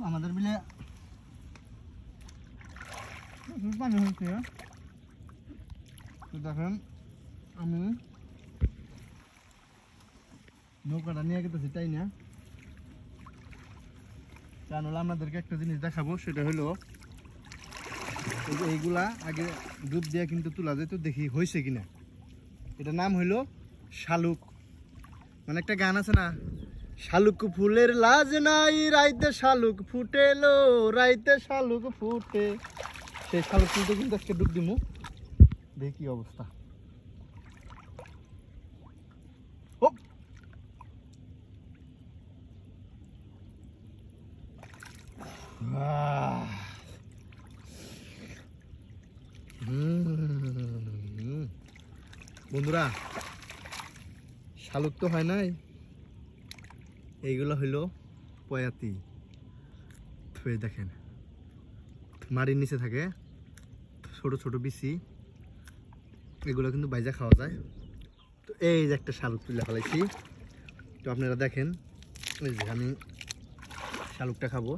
আমাদের বিলে পানি হচ্ছে। তো দেখেন আমি নৌকাটা নিয়ে গেতেছি, তাই না? কারণ হলো আপনাদেরকে একটা জিনিস দেখাবো, সেটা হলো এইগুলা আগে ডুব দিয়ে কিন্তু তোলা যায়। তো দেখি হয়েছে কিনা। এটা নাম হইলো শালুক। মানে একটা গান আছে না, শালুক ফুলের লাজ নাই রাইতে শালুক ফুটেলো, রাইতে শালুক ফুটে। সেই শালুক ফুলতে কিন্তু আজকে ডুব দিমু, দেখি কি অবস্থা। ও বন্ধুরা, শালুক তো হয় নাই, এইগুলো হইলো পয়াতি। দেখেন মাটির নিচে থাকে ছোট ছোট বিচি, এগুলো কিন্তু বাইজা খাওয়া যায়। তো এই যে একটা শালুক তুলে ফেলাইছি, তো আপনারা দেখেন এই যে আমি শালুকটা খাবো।